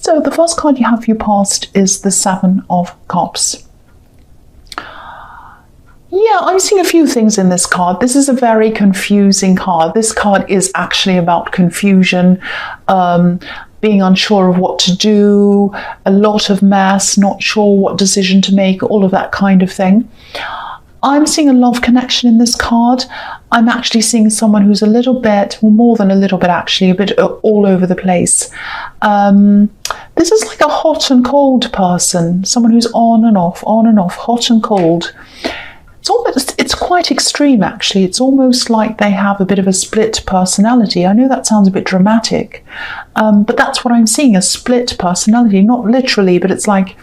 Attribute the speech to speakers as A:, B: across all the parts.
A: So the first card you have for your past is the Seven of Cups. Yeah, I'm seeing a few things in this card. This is a very confusing card. This card is actually about confusion, being unsure of what to do, a lot of mess, not sure what decision to make, all of that kind of thing. I'm seeing a love connection in this card. I'm actually seeing someone who's a little bit, well, more than a little bit actually, a bit all over the place. This is like a hot and cold person, someone who's on and off, hot and cold. It's quite extreme actually. It's almost like they have a bit of a split personality. I know that sounds a bit dramatic, but that's what I'm seeing, a split personality, not literally, but it's like,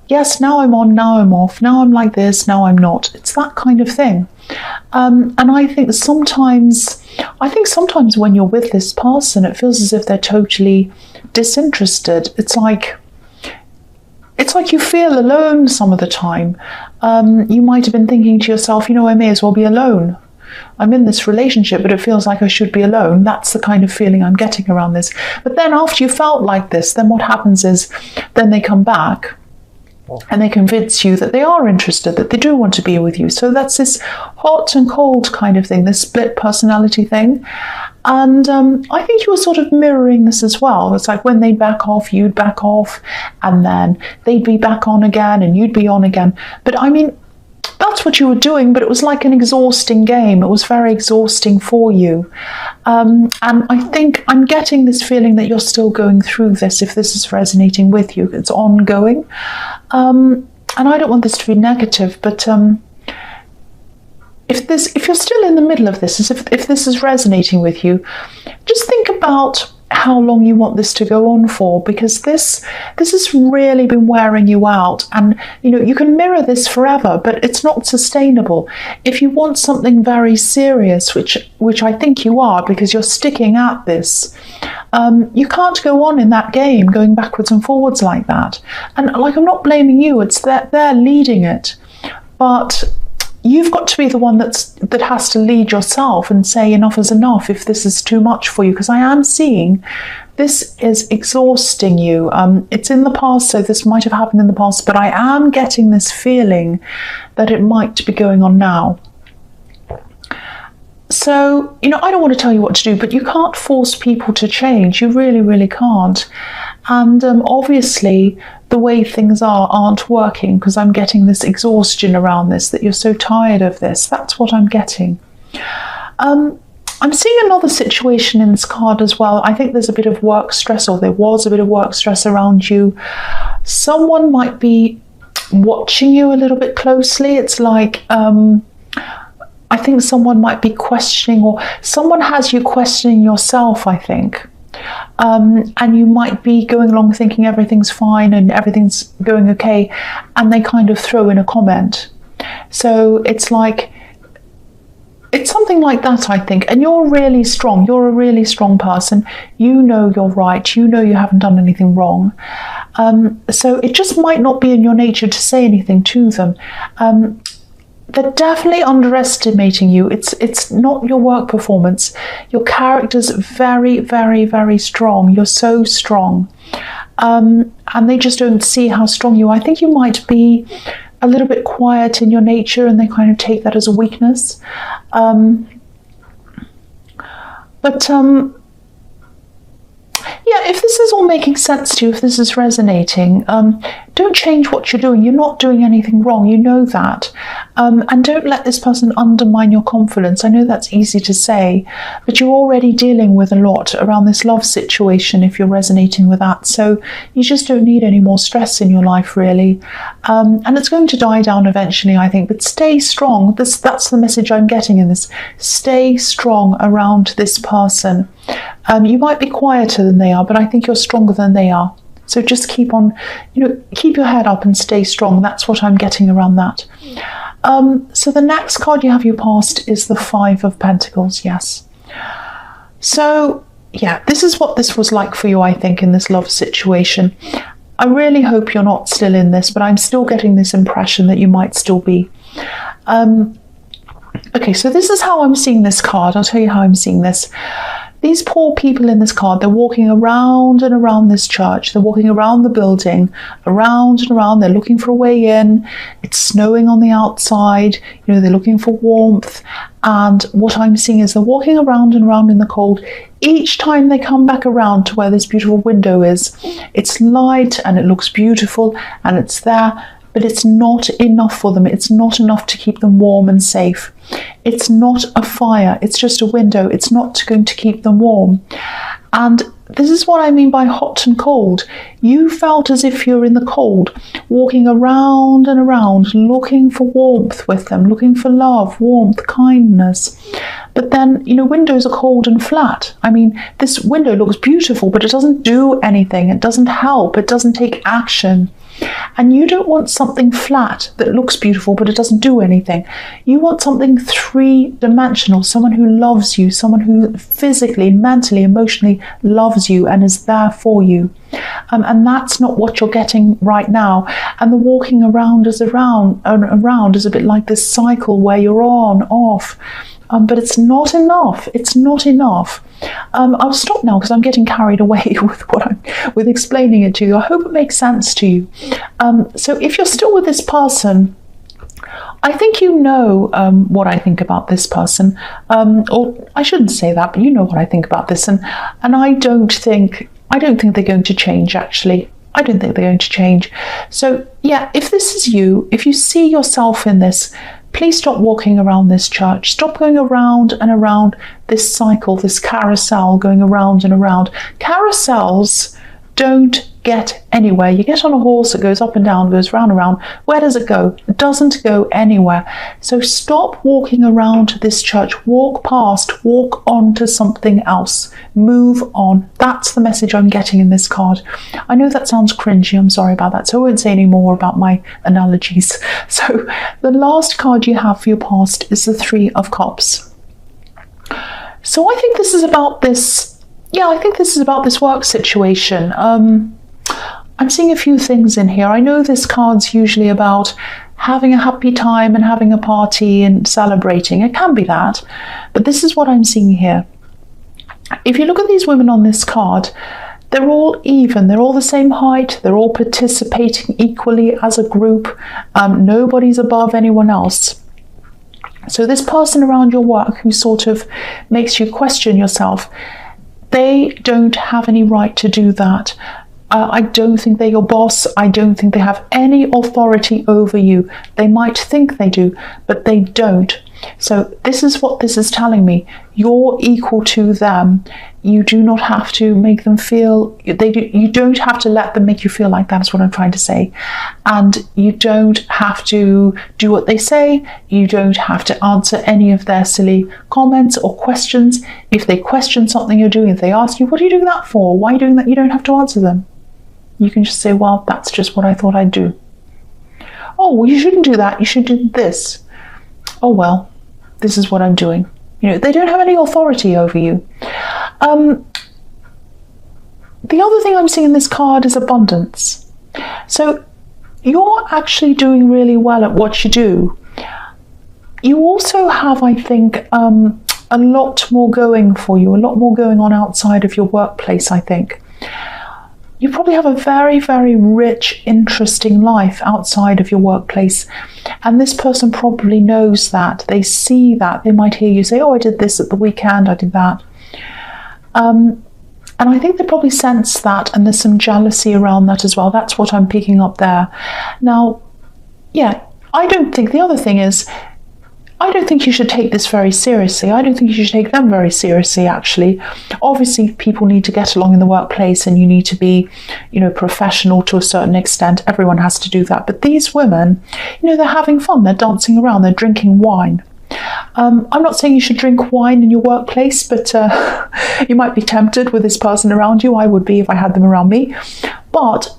A: yes, now I'm on, now I'm off, now I'm like this, now I'm not. It's that kind of thing. And I think sometimes when you're with this person, it feels as if they're totally disinterested. It's like you feel alone some of the time. You might have been thinking to yourself, I may as well be alone. I'm in this relationship, but it feels like I should be alone. That's the kind of feeling I'm getting around this. But then after you felt like this, then what happens is, then they come back and they convince you that they are interested, that they do want to be with you. So that's this hot and cold kind of thing, this split personality thing. And I think you were sort of mirroring this as well. It's like when they back off, you'd back off, and then they'd be back on again and you'd be on again. But I mean, that's what you were doing, but it was like an exhausting game. It was very exhausting for you. And I think I'm getting this feeling that you're still going through this, if this is resonating with you. It's ongoing. And I don't want this to be negative, but if you're still in the middle of this, if this is resonating with you, just think about how long you want this to go on for, because this has really been wearing you out. And you can mirror this forever, but it's not sustainable. If you want something very serious, which I think you are, because you're sticking at this, you can't go on in that game, going backwards and forwards like that. And I'm not blaming you, it's that they're leading it, but you've got to be the one that has to lead yourself and say enough is enough if this is too much for you, because I am seeing this is exhausting you. It's in the past, so this might have happened in the past, but I am getting this feeling that it might be going on now. So, I don't want to tell you what to do, but you can't force people to change. You really, really can't. And obviously, the way things aren't working, because I'm getting this exhaustion around this, that you're so tired of this. That's what I'm getting. I'm seeing another situation in this card as well. I think there's a bit of work stress, or there was a bit of work stress around you. Someone might be watching you a little bit closely. It's like, I think someone might be questioning, or someone has you questioning yourself, I think. And you might be going along thinking everything's fine and everything's going okay, and they kind of throw in a comment. So it's something like that, I think. And you're really strong. You're a really strong person. You know you're right. You know you haven't done anything wrong. So it just might not be in your nature to say anything to them. They're definitely underestimating you. It's not your work performance. Your character's very, very, very strong. You're so strong. And they just don't see how strong you are. I think you might be a little bit quiet in your nature, and they kind of take that as a weakness. Yeah, if this is all making sense to you, if this is resonating, don't change what you're doing. You're not doing anything wrong. You know that. And don't let this person undermine your confidence. I know that's easy to say, but you're already dealing with a lot around this love situation if you're resonating with that. So you just don't need any more stress in your life, really. And it's going to die down eventually, I think. But stay strong. That's the message I'm getting in this. Stay strong around this person. You might be quieter than they are, but I think you're stronger than they are. So just keep on, keep your head up and stay strong. That's what I'm getting around that. So the next card you have your past is the Five of Pentacles, yes. So, yeah, this is what this was like for you, I think, in this love situation. I really hope you're not still in this, but I'm still getting this impression that you might still be. Okay, so this is how I'm seeing this card. I'll tell you how I'm seeing this. these poor people in this card, they're walking around and around this church. They're walking around the building, around and around. They're looking for a way in. It's snowing on the outside. They're looking for warmth. And what I'm seeing is they're walking around and around in the cold. Each time they come back around to where this beautiful window is, it's light and it looks beautiful and it's there, but it's not enough for them. It's not enough to keep them warm and safe. It's not a fire. It's just a window. It's not going to keep them warm. And this is what I mean by hot and cold. You felt as if you're in the cold, walking around and around, looking for warmth with them, looking for love, warmth, kindness. But then, windows are cold and flat. I mean, this window looks beautiful, but it doesn't do anything. It doesn't help. It doesn't take action. And you don't want something flat that looks beautiful, but it doesn't do anything. You want something three-dimensional, someone who loves you, someone who physically, mentally, emotionally loves you and is there for you. And that's not what you're getting right now. And the walking around is around is a bit like this cycle where you're on, off. But it's not enough. It's not enough. I'll stop now because I'm getting carried away with explaining it to you. I hope it makes sense to you. So if you're still with this person, I think you know what I think about this person. Or I shouldn't say that, but you know what I think about this. And I don't think they're going to change, actually. I don't think they're going to change. So yeah, if this is you, if you see yourself in this, please stop walking around this church. Stop going around and around this cycle, this carousel going around and around. Carousels don't get anywhere. You get on a horse, it goes up and down, goes round and round. Where does it go? It doesn't go anywhere. So stop walking around this church. Walk past, walk on to something else. Move on. That's the message I'm getting in this card. I know that sounds cringy. I'm sorry about that. So I won't say any more about my analogies. So the last card you have for your past is the Three of Cups. So I think this is about this. Yeah, I think this is about this work situation. I'm seeing a few things in here. I know this card's usually about having a happy time and having a party and celebrating. It can be that, but this is what I'm seeing here. If you look at these women on this card, they're all even. They're all the same height. They're all participating equally as a group. Nobody's above anyone else. So this person around your work who sort of makes you question yourself, they don't have any right to do that. I don't think they're your boss. I don't think they have any authority over you. They might think they do, but they don't. So this is what this is telling me. You're equal to them. You do not have to make them feel, you don't have to let them make you feel like that, is what I'm trying to say. And you don't have to do what they say. You don't have to answer any of their silly comments or questions. If they question something you're doing, if they ask you, what are you doing that for? Why are you doing that? You don't have to answer them. You can just say, well, that's just what I thought I'd do. Oh, well, you shouldn't do that. You should do this. Oh, well, this is what I'm doing. They don't have any authority over you. The other thing I'm seeing in this card is abundance. So you're actually doing really well at what you do. You also have, I think, a lot more going for you, a lot more going on outside of your workplace, I think. You probably have a very, very rich, interesting life outside of your workplace. And this person probably knows that. They see that. They might hear you say, oh, I did this at the weekend, I did that. And I think they probably sense that, and there's some jealousy around that as well. That's what I'm picking up there. Now, yeah, I don't think, the other thing is, I don't think you should take this very seriously. I don't think you should take them very seriously, actually. Obviously, people need to get along in the workplace and you need to be, professional to a certain extent. Everyone has to do that. But these women, they're having fun. They're dancing around. They're drinking wine. I'm not saying you should drink wine in your workplace, but you might be tempted with this person around you. I would be if I had them around me. But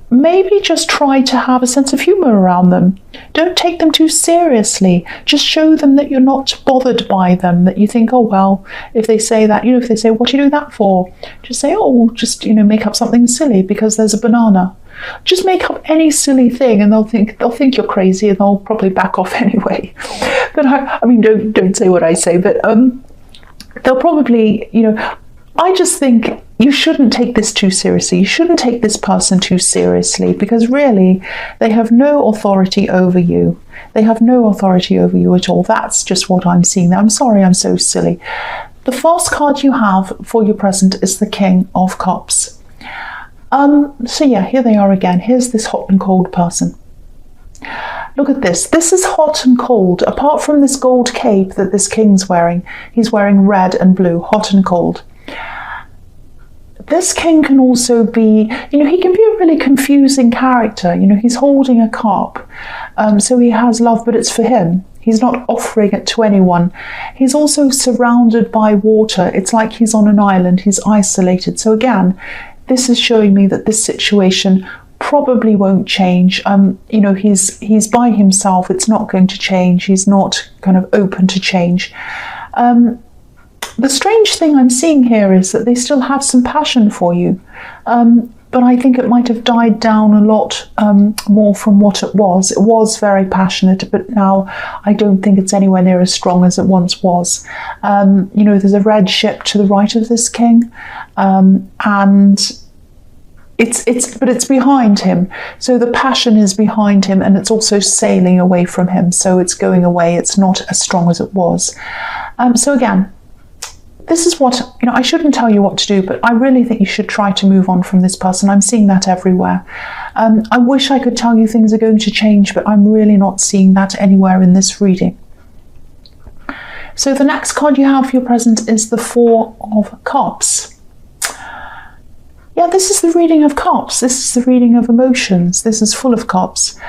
A: maybe just try to have a sense of humor around them. Don't take them too seriously. Just show them that you're not bothered by them, that you think, oh, well, if they say that, if they say, what are you doing that for? Just say, oh, just, make up something silly because there's a banana. Just make up any silly thing and they'll think you're crazy and they'll probably back off anyway. But I mean, don't say what I say, but they'll probably, I just think you shouldn't take this too seriously. You shouldn't take this person too seriously, because really they have no authority over you. They have no authority over you at all. That's just what I'm seeing there. I'm sorry, I'm so silly. The first card you have for your present is the King of Cups. So yeah, here they are again. Here's this hot and cold person. Look at this. This is hot and cold. Apart from this gold cape that this king's wearing, he's wearing red and blue, hot and cold. This king can also be, he can be a really confusing character. He's holding a cup, so he has love, but it's for him. He's not offering it to anyone. He's also surrounded by water. It's like he's on an island. He's isolated. So again, this is showing me that this situation probably won't change. He's by himself. It's not going to change. He's not kind of open to change. The strange thing I'm seeing here is that they still have some passion for you, but I think it might have died down a lot more from what it was. It was very passionate, but now I don't think it's anywhere near as strong as it once was. There's a red ship to the right of this king, and it's behind him. So the passion is behind him, and it's also sailing away from him. So it's going away. It's not as strong as it was. So again, this is what, I shouldn't tell you what to do, but I really think you should try to move on from this person. I'm seeing that everywhere. I wish I could tell you things are going to change, but I'm really not seeing that anywhere in this reading. So the next card you have for your present is the Four of Cups. Yeah, this is the reading of cups. This is the reading of emotions. This is full of cups.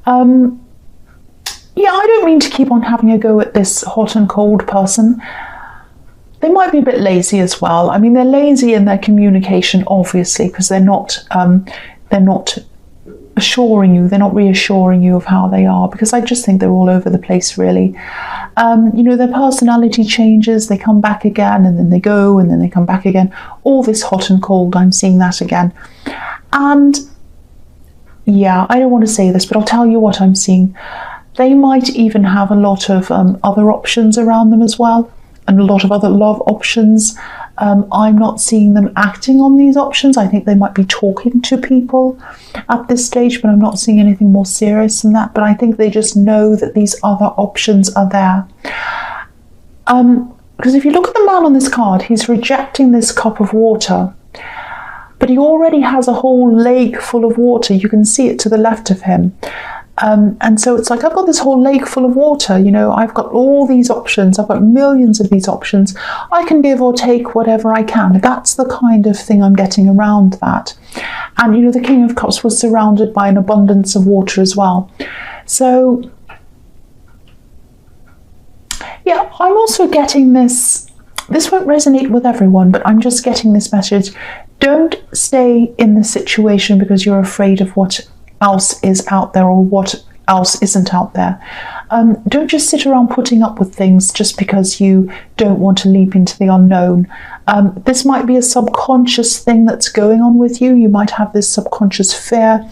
A: Yeah, I don't mean to keep on having a go at this hot and cold person. They might be a bit lazy as well. I mean, they're lazy in their communication, obviously, because they're not assuring you, they're not reassuring you of how they are, because I just think they're all over the place, really. Their personality changes, they come back again, and then they go, and then they come back again. All this hot and cold, I'm seeing that again. And yeah, I don't want to say this, but I'll tell you what I'm seeing. They might even have a lot of other options around them as well, and a lot of other love options. I'm not seeing them acting on these options. I think they might be talking to people at this stage, but I'm not seeing anything more serious than that. But I think they just know that these other options are there. Because if you look at the man on this card, he's rejecting this cup of water, but he already has a whole lake full of water. You can see it to the left of him. And so it's like, I've got this whole lake full of water, I've got all these options, I've got millions of these options. I can give or take whatever I can. That's the kind of thing I'm getting around that. And, the King of Cups was surrounded by an abundance of water as well. So, yeah, I'm also getting this won't resonate with everyone, but I'm just getting this message. Don't stay in the situation because you're afraid of what else is out there or what else isn't out there. Don't just sit around putting up with things just because you don't want to leap into the unknown. This might be a subconscious thing that's going on with you. You might have this subconscious fear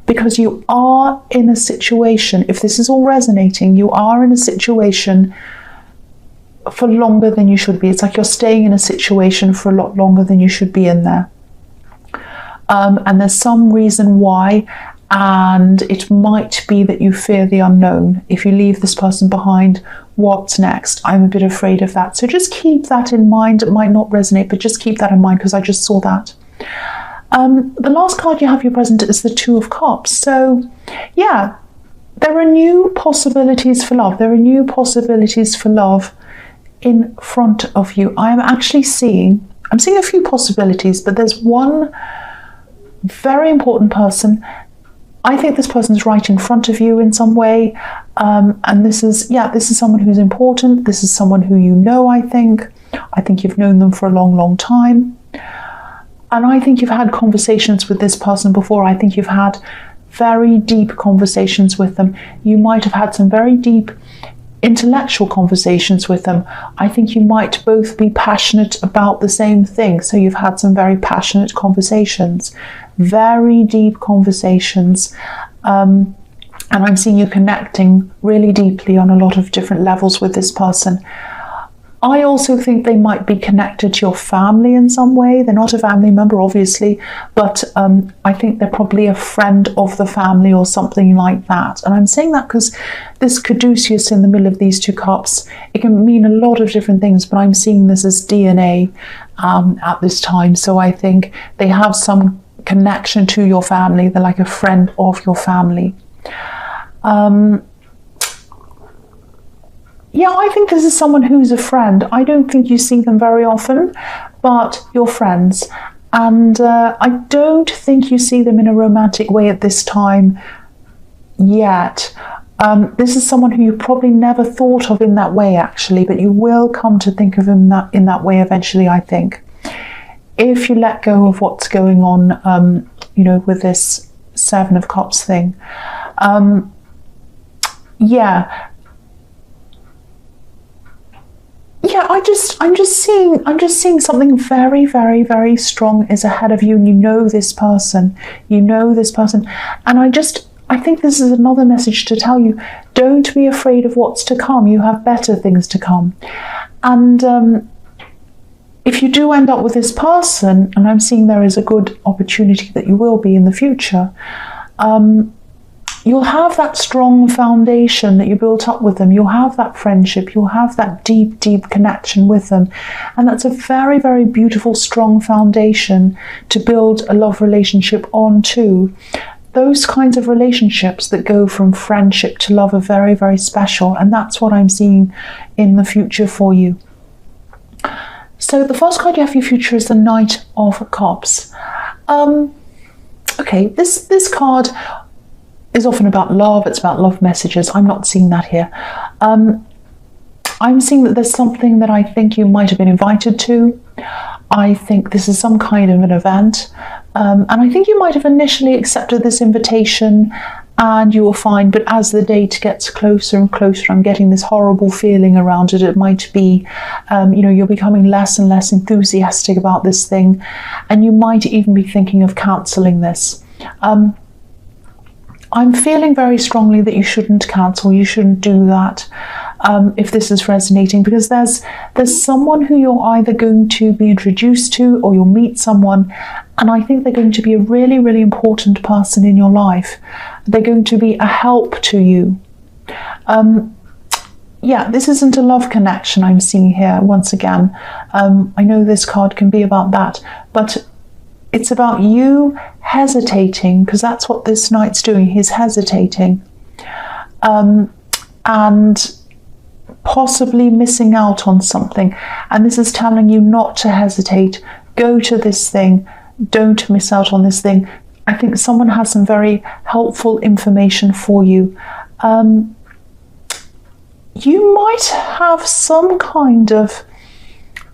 A: because you are in a situation, if this is all resonating, you are in a situation for longer than you should be. It's like you're staying in a situation for a lot longer than you should be in there. And there's some reason why, and it might be that you fear the unknown. If you leave this person behind, what's next? I'm a bit afraid of that. So just keep that in mind. It might not resonate, but just keep that in mind because I just saw that. The last card you have for your present is the Two of Cups. So yeah, there are new possibilities for love. There are new possibilities for love in front of you. I'm seeing a few possibilities, but there's one very important person. I think this person's right in front of you in some way, and this is someone who's important. This is someone who I think you've known them for a long, long time, and I think you've had conversations with this person before. I think you've had very deep conversations with them. You might have had some very deep intellectual conversations with them. I think you might both be passionate about the same thing. So you've had some very passionate conversations, very deep conversations. And I'm seeing you connecting really deeply on a lot of different levels with this person. I also think they might be connected to your family in some way. They're not a family member, obviously, but I think they're probably a friend of the family or something like that. And I'm saying that because this caduceus in the middle of these two cups, it can mean a lot of different things, but I'm seeing this as DNA at this time. So I think they have some connection to your family. They're like a friend of your family. Yeah, I think this is someone who's a friend. I don't think you see them very often, but you're friends. And I don't think you see them in a romantic way at this time yet. This is someone who you probably never thought of in that way, actually, but you will come to think of him in that way eventually, I think. If you let go of what's going on, with this Seven of Cups thing. I'm just seeing something very, very, very strong is ahead of you, and you know this person, and I think this is another message to tell you: don't be afraid of what's to come. You have better things to come, and if you do end up with this person, and I'm seeing there is a good opportunity that you will be in the future, you'll have that strong foundation that you built up with them. You'll have that friendship. You'll have that deep, deep connection with them. And that's a very, very beautiful, strong foundation to build a love relationship onto. Those kinds of relationships that go from friendship to love are very, very special. And that's what I'm seeing in the future for you. So the first card you have for your future is the Knight of Cups. Okay, this card is often about love. It's about love messages. I'm not seeing that here. I'm seeing that there's something that I think you might have been invited to. I think this is some kind of an event. And I think you might have initially accepted this invitation and you will find, but as the date gets closer and closer, I'm getting this horrible feeling around it. It might be, you're becoming less and less enthusiastic about this thing. And you might even be thinking of cancelling this. I'm feeling very strongly that you shouldn't cancel, you shouldn't do that if this is resonating, because there's someone who you're either going to be introduced to or you'll meet someone, and I think they're going to be a really, really important person in your life. They're going to be a help to you. This isn't a love connection I'm seeing here once again. I know this card can be about that, but it's about you hesitating, because that's what this knight's doing. He's hesitating and possibly missing out on something. And this is telling you not to hesitate. Go to this thing. Don't miss out on this thing. I think someone has some very helpful information for you. You might have some kind of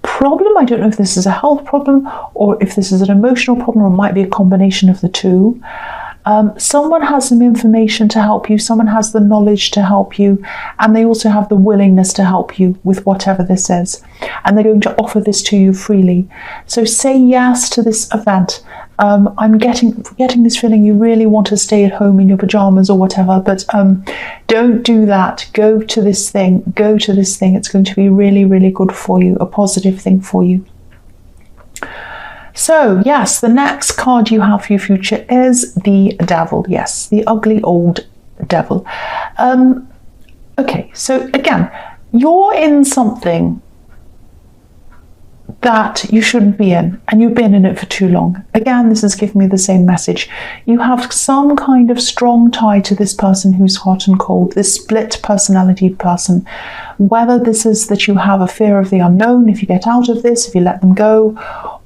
A: problem. I don't know if this is a health problem or if this is an emotional problem, or it might be a combination of the two. Someone has some information to help you, someone has the knowledge to help you, and they also have the willingness to help you with whatever this is, and they're going to offer this to you freely. So say yes to this event. I'm getting this feeling you really want to stay at home in your pajamas or whatever, but don't do that. Go to this thing. It's going to be really, really good for you, a positive thing for you. So yes, the next card you have for your future is the Devil. Yes, the ugly old devil. Okay, so again, you're in something that you shouldn't be in, and you've been in it for too long. Again, this is giving me the same message. You have some kind of strong tie to this person who's hot and cold, this split personality person. Whether this is that you have a fear of the unknown if you get out of this, if you let them go,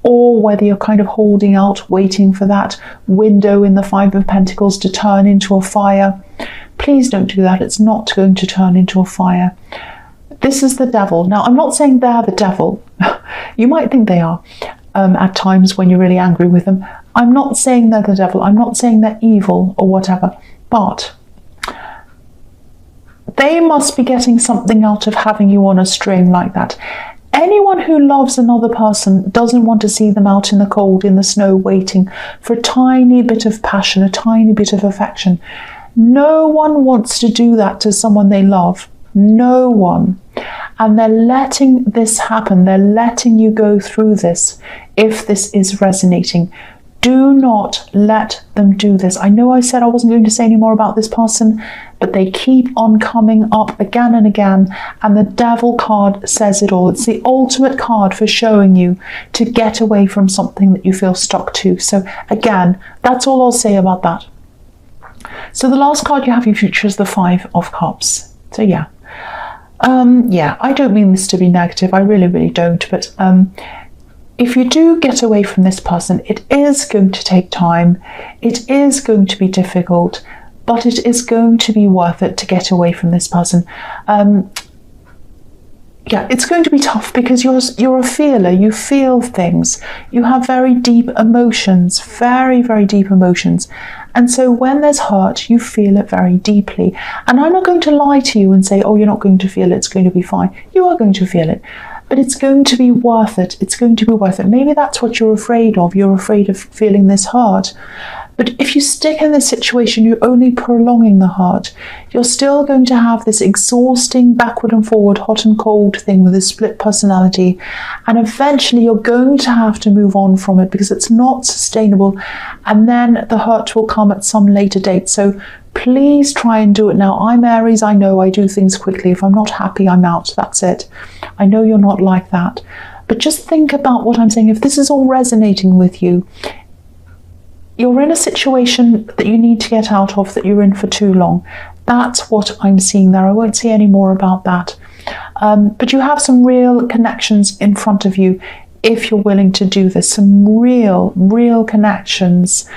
A: or whether you're kind of holding out, waiting for that window in the Five of Pentacles to turn into a fire. Please don't do that. It's not going to turn into a fire. This is the devil. Now, I'm not saying they're the devil. You might think they are at times when you're really angry with them. I'm not saying they're the devil. I'm not saying they're evil or whatever. But they must be getting something out of having you on a string like that. Anyone who loves another person doesn't want to see them out in the cold, in the snow, waiting for a tiny bit of passion, a tiny bit of affection. No one wants to do that to someone they love. No one. and they're letting this happen. They're letting you go through this if this is resonating. Do not let them do this. I know I said I wasn't going to say any more about this person, but they keep on coming up again and again, and the Devil card says it all. It's the ultimate card for showing you to get away from something that you feel stuck to. So again, that's all I'll say about that. So the last card you have in your future is the Five of Cups. So yeah, I don't mean this to be negative. I really don't. But if you do get away from this person, it is going to take time. It is going to be difficult, but it is going to be worth it to get away from this person. Yeah, it's going to be tough because you're a feeler. You feel things. You have very deep emotions, very deep emotions. And so when there's hurt, you feel it very deeply. And I'm not going to lie to you and say, oh, you're not going to feel it, it's going to be fine. You are going to feel it. But it's going to be worth it. It's going to be worth it. Maybe that's what you're afraid of. You're afraid of feeling this hurt. But if you stick in this situation, you're only prolonging the hurt. You're still going to have this exhausting backward and forward, hot and cold thing with a split personality. And eventually you're going to have to move on from it because it's not sustainable. And then the hurt will come at some later date. So please try and do it now. I'm Aries. I know I do things quickly. If I'm not happy, I'm out. That's it. I know you're not like that. But just think about what I'm saying. If this is all resonating with you, you're in a situation that you need to get out of, that you're in for too long. That's what I'm seeing there. I won't say any more about that. But you have some real connections in front of you if you're willing to do this. Some real connections.